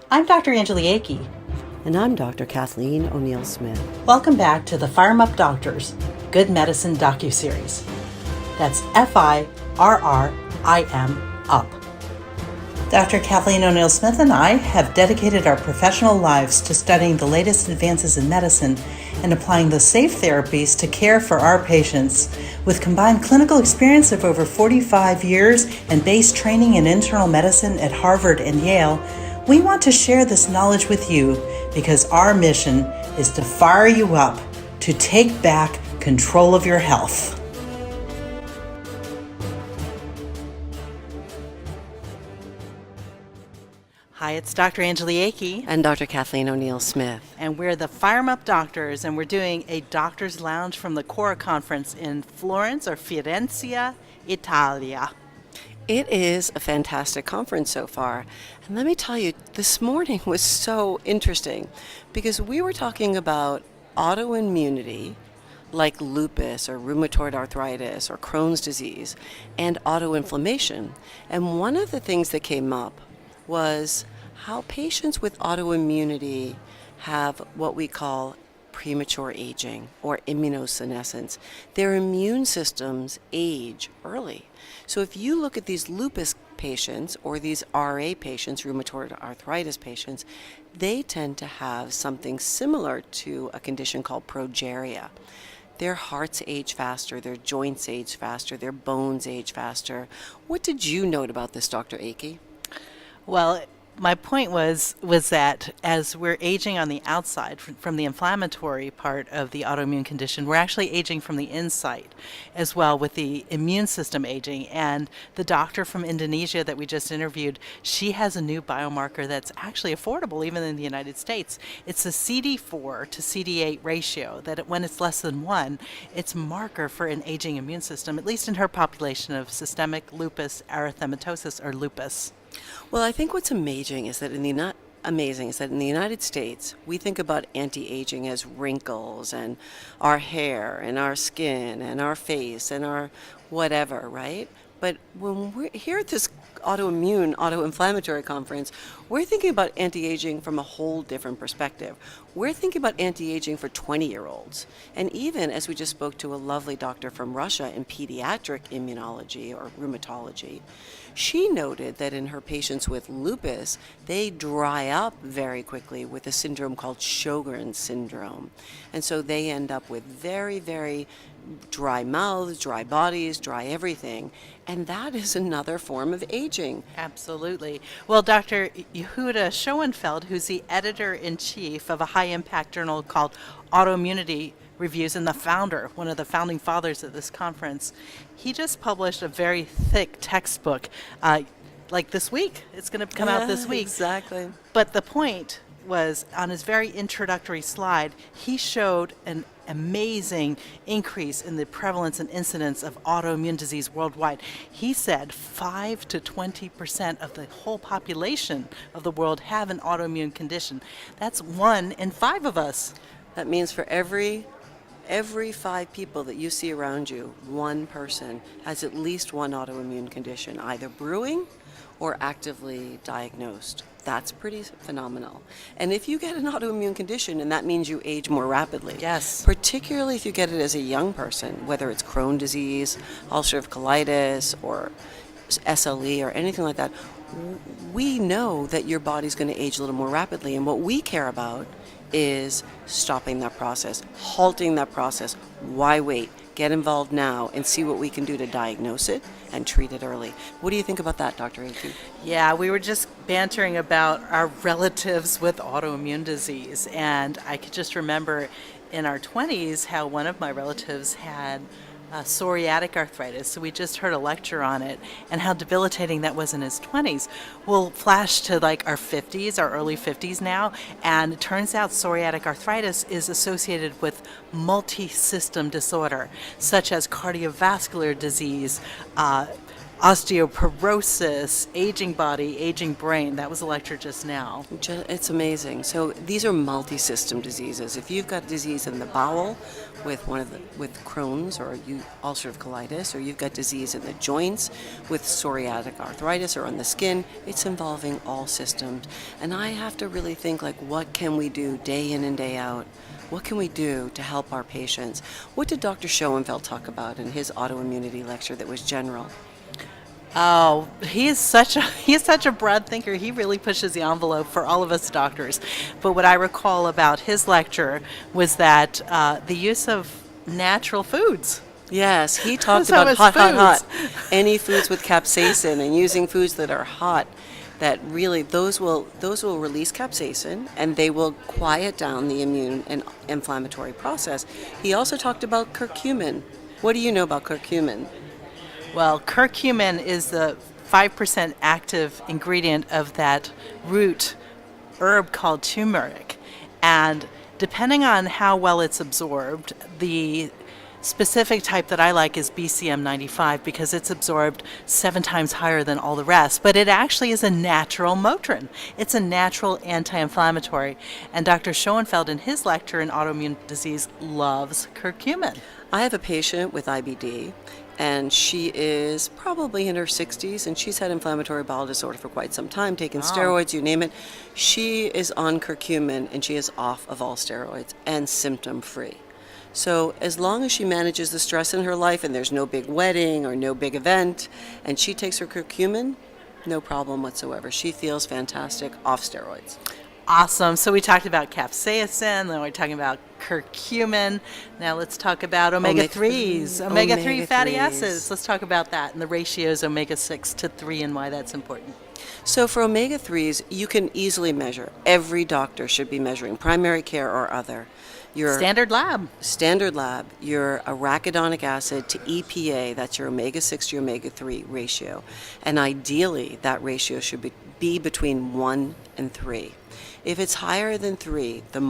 I'm Dr. Antiaging. And I'm Dr. Kathleen O'Neill-Smith. Welcome back to the FIRRIMup Doctors Good Medicine docuseries. That's FIRRIM-UP. Dr. Kathleen O'Neill-Smith and I have dedicated our professional lives to studying the latest advances in medicine and applying the safe therapies to care for our patients. With combined clinical experience of over 45 years and base training in internal medicine at Harvard and Yale, we want to share this knowledge with you because our mission is to fire you up to take back control of your health. Hi, it's Dr. Antiaging. And Dr. Kathleen O'Neill-Smith. And we're the FIRRIMup Doctors, and we're doing a doctor's lounge from the Cora conference in Florence or Firenze, Italia. It is a fantastic conference so far. And let me tell you, this morning was so interesting because we were talking about autoimmunity, like lupus or rheumatoid arthritis or Crohn's disease, and autoinflammation. And one of the things that came up was how patients with autoimmunity have what we call premature aging or immunosenescence. Their immune systems age early. So if you look at these lupus patients or these RA patients, rheumatoid arthritis patients, they tend to have something similar to a condition called progeria. Their hearts age faster, their joints age faster, their bones age faster. What did you note about this, Dr. Akey? Well, my point was that as we're aging on the outside from the inflammatory part of the autoimmune condition, we're actually aging from the inside as well with the immune system aging. And the doctor from Indonesia that we just interviewed, she has a new biomarker that's actually affordable even in the United States. It's a CD4 to CD8 ratio that when it's less than 1, it's a marker for an aging immune system, at least in her population of systemic lupus erythematosus or lupus. Well, I think what's amazing is that in the United States, we think about anti-aging as wrinkles and our hair and our skin and our face and our whatever, right? But when we're here at this autoinflammatory conference, we're thinking about anti-aging from a whole different perspective. We're thinking about anti-aging for 20-year-olds. And even as we just spoke to a lovely doctor from Russia in pediatric immunology or rheumatology, she noted that in her patients with lupus, they dry up very quickly with a syndrome called Sjogren's syndrome. And so they end up with very, very dry mouths, dry bodies, dry everything. And that is another form of aging. Absolutely. Well, Dr. Yehuda Schoenfeld, who's the editor-in-chief of a high-impact journal called Autoimmunity Reviews and one of the founding fathers of this conference, he just published a very thick textbook like this week. It's going to come out this week. Exactly. But the point was, on his very introductory slide, he showed an amazing increase in the prevalence and incidence of autoimmune disease worldwide. He said 5 to 20% of the whole population of the world have an autoimmune condition. That's 1 in 5 of us. That means for every 5 people that you see around you, 1 person has at least one autoimmune condition, either brewing or actively diagnosed. That's pretty phenomenal. And if you get an autoimmune condition, and that means you age more rapidly. Yes. Particularly if you get it as a young person, whether it's Crohn's disease, ulcerative colitis, or SLE, or anything like that, we know that your body's going to age a little more rapidly. And what we care about is stopping that process, halting that process. Why wait? Get involved now and see what we can do to diagnose it and treat it early. What do you think about that, Dr. Akey? Yeah, we were just bantering about our relatives with autoimmune disease, and I could just remember in our 20s how one of my relatives had psoriatic arthritis. So we just heard a lecture on it and how debilitating that was in his 20s. We'll flash to like our 50s, our early 50s now, and it turns out psoriatic arthritis is associated with multi-system disorder, such as cardiovascular disease, osteoporosis, aging body, aging brain. That was a lecture just now. It's amazing. So these are multi-system diseases. If you've got disease in the bowel with Crohn's or ulcerative colitis, or you've got disease in the joints with psoriatic arthritis or on the skin, it's involving all systems. And I have to really think, like, what can we do day in and day out? What can we do to help our patients? What did Dr. Schoenfeld talk about in his autoimmunity lecture that was general? Oh, he is such a broad thinker. He really pushes the envelope for all of us doctors. But what I recall about his lecture was that the use of natural foods. Yes, he talked So about is hot. foods. Any foods with capsaicin, and using foods that are hot, that really those will release capsaicin, and they will quiet down the immune and inflammatory process. He also talked about curcumin. What do you know about curcumin? Well, curcumin is the 5% active ingredient of that root herb called turmeric. And depending on how well it's absorbed, the specific type that I like is BCM 95 because it's absorbed 7 times higher than all the rest. But it actually is a natural Motrin. It's a natural anti-inflammatory. And Dr. Schoenfeld in his lecture in autoimmune disease loves curcumin. I have a patient with IBD, and she is probably in her 60s, and she's had inflammatory bowel disorder for quite some time, taking steroids, you name it. She is on curcumin, and she is off of all steroids and symptom-free. So as long as she manages the stress in her life and there's no big wedding or no big event, and she takes her curcumin, no problem whatsoever. She feels fantastic off steroids. Awesome. So we talked about capsaicin, then we're talking about curcumin. Now let's talk about omega-3s, omega-3 fatty acids. Let's talk about that and the ratios omega-6 to 3 and why that's important. So for omega-3s, you can easily measure. Every doctor should be measuring, primary care or other. Your Standard lab. Your arachidonic acid to EPA, that's your omega-6 to your omega-3 ratio. And ideally, that ratio should be between 1 and 3. If it's higher than 3, the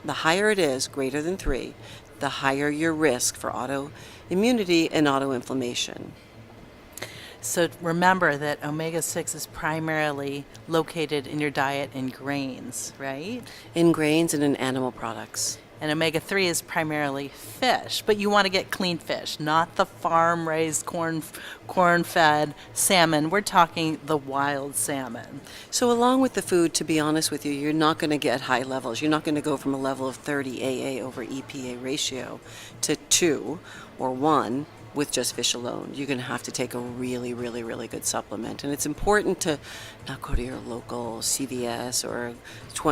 higher it is, greater than 3, the higher your risk for autoimmunity and autoinflammation. So remember that omega-6 is primarily located in your diet in grains, right? In grains and in animal products. And omega-3 is primarily fish, but you want to get clean fish, not the farm-raised, corn-fed salmon. We're talking the wild salmon. So along with the food, to be honest with you, you're not going to get high levels. You're not going to go from a level of 30 AA over EPA ratio to 2 or 1 with just fish alone. You're going to have to take a really, really, really good supplement. And it's important to not go to your local CVS or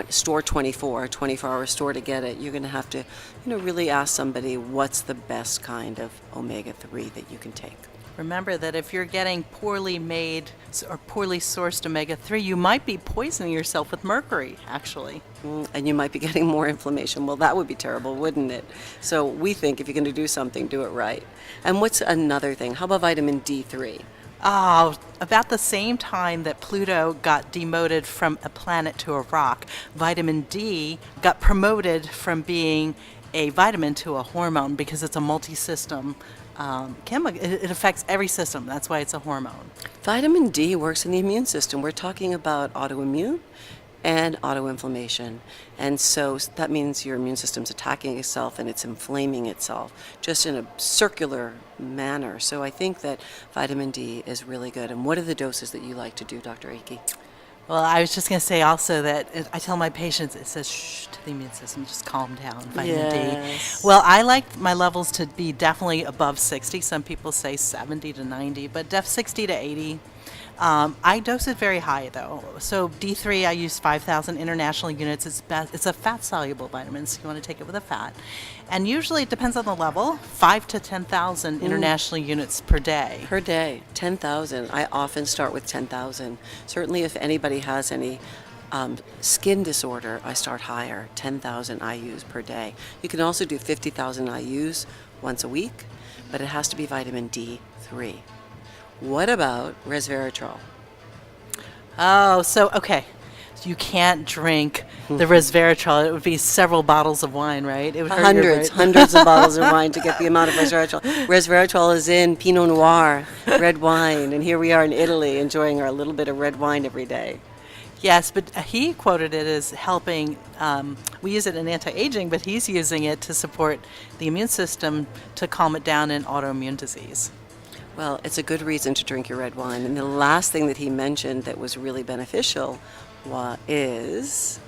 store 24-hour store to get it. You're going to have to, really ask somebody what's the best kind of omega-3 that you can take. Remember that if you're getting poorly made or poorly sourced omega-3, you might be poisoning yourself with mercury, actually. And you might be getting more inflammation. Well, that would be terrible, wouldn't it? So we think if you're going to do something, do it right. And what's another thing? How about vitamin D3? Oh, about the same time that Pluto got demoted from a planet to a rock, vitamin D got promoted from being a vitamin to a hormone because it's a multi-system chemical. It affects every system. That's why it's a hormone. Vitamin D works in the immune system. We're talking about autoimmune and autoinflammation. And so that means your immune system's attacking itself and it's inflaming itself just in a circular manner. So I think that vitamin D is really good. And what are the doses that you like to do, Dr. Akey? Well, I was just going to say also that I tell my patients, it says, shh, to the immune system, just calm down, vitamin D. Well, I like my levels to be definitely above 60. Some people say 70 to 90, but 60 to 80. I dose it very high, though. So D3, I use 5,000 international units. It's a fat-soluble vitamin, so you want to take it with a fat. And usually it depends on the level, 5 to 10,000 international units per day. Per day, 10,000. I often start with 10,000. Certainly if anybody has any skin disorder, I start higher, 10,000 IUs per day. You can also do 50,000 IUs once a week, but it has to be vitamin D3. What about resveratrol? Oh, so, okay. you can't drink the resveratrol. It would be several bottles of wine, right? It would hurt your Hundreds, brain. hundreds of bottles of wine to get the amount of resveratrol. Resveratrol is in Pinot Noir, red wine, and here we are in Italy enjoying our little bit of red wine every day. Yes, but he quoted it as helping. We use it in anti-aging, but he's using it to support the immune system to calm it down in autoimmune disease. Well, it's a good reason to drink your red wine. And the last thing that he mentioned that was really beneficial is...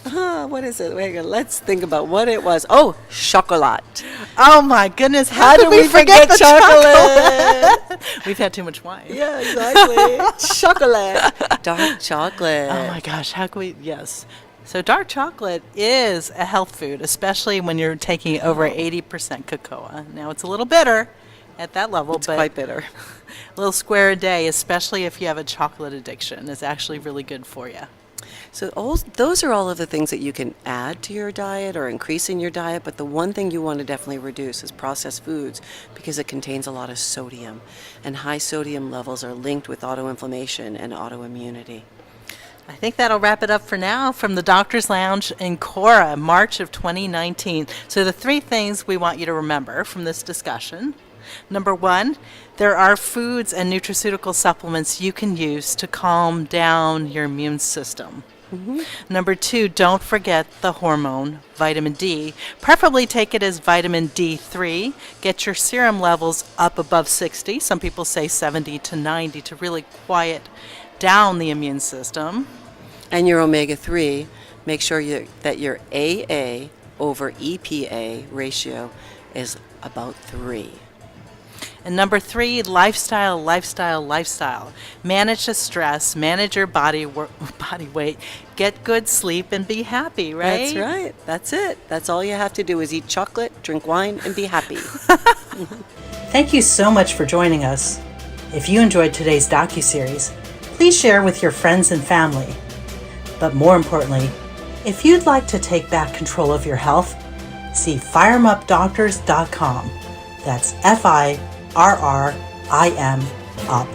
what is it? Wait, let's think about what it was. Oh, chocolate. Oh my goodness! How did we forget the chocolate? We've had too much wine. Yeah, exactly. Chocolate. Dark chocolate. Oh my gosh! How can we? Yes. So dark chocolate is a health food, especially when you're taking over 80% cocoa. Now it's a little bitter at that level, It's but quite bitter. a little square a day, especially if you have a chocolate addiction, is actually really good for you. So those are all of the things that you can add to your diet or increase in your diet, but the one thing you want to definitely reduce is processed foods because it contains a lot of sodium, and high sodium levels are linked with autoinflammation and autoimmunity. I think that'll wrap it up for now from the Doctor's Lounge in Cora, March of 2019. So the 3 things we want you to remember from this discussion. Number 1, there are foods and nutraceutical supplements you can use to calm down your immune system. Number 2, don't forget the hormone, vitamin D. Preferably take it as vitamin D3. Get your serum levels up above 60. Some people say 70 to 90 to really quiet down the immune system. And your omega-3, make sure that your AA over EPA ratio is about 3. And number 3, lifestyle. Manage the stress, manage your body weight, get good sleep, and be happy, right? That's right. That's it. That's all you have to do is eat chocolate, drink wine, and be happy. Thank you so much for joining us. If you enjoyed today's docuseries, please share with your friends and family. But more importantly, if you'd like to take back control of your health, see FIRRIMupDoctors.com. That's FIRRIM up.